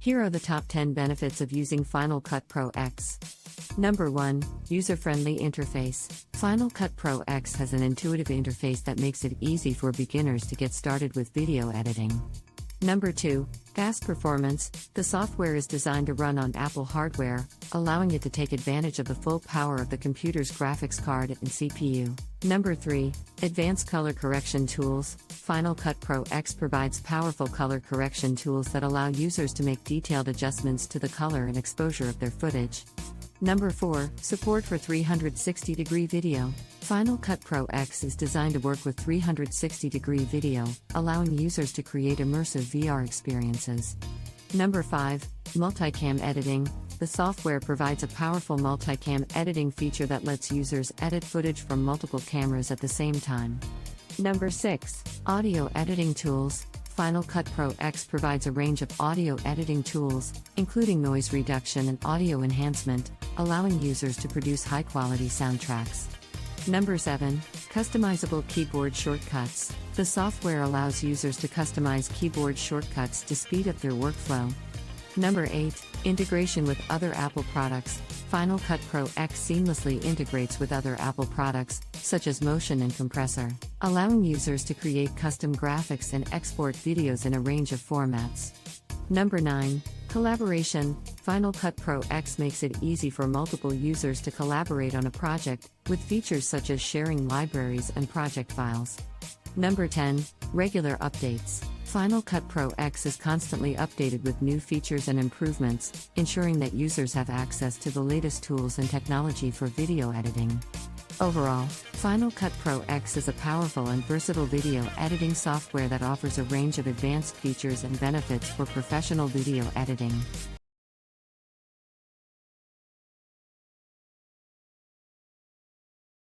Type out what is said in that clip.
Here are the top 10 benefits of using Final Cut Pro X. Number 1. User-friendly interface. Final Cut Pro X has an intuitive interface that makes it easy for beginners to get started with video editing. Number 2. Fast performance. The software is designed to run on Apple hardware, allowing it to take advantage of the full power of the computer's graphics card and CPU. Number 3. Advanced color correction tools. Final Cut Pro X provides powerful color correction tools that allow users to make detailed adjustments to the color and exposure of their footage. Number 4. Support for 360-degree video. Final Cut Pro X is designed to work with 360-degree video, allowing users to create immersive VR experiences. Number 5. Multicam Editing. The software provides a powerful multicam editing feature that lets users edit footage from multiple cameras at the same time. Number 6. Audio Editing Tools. Final Cut Pro X provides a range of audio editing tools, including noise reduction and audio enhancement, allowing users to produce high-quality soundtracks. Number 7. Customizable Keyboard Shortcuts. The software allows users to customize keyboard shortcuts to speed up their workflow. Number 8. Integration with other Apple products. Final Cut Pro X seamlessly integrates with other Apple products, such as Motion and Compressor, allowing users to create custom graphics and export videos in a range of formats. Number 9. Collaboration. Final Cut Pro X makes it easy for multiple users to collaborate on a project, with features such as sharing libraries and project files. Number 10. Regular updates. Final Cut Pro X is constantly updated with new features and improvements, ensuring that users have access to the latest tools and technology for video editing. Overall, Final Cut Pro X is a powerful and versatile video editing software that offers a range of advanced features and benefits for professional video editing.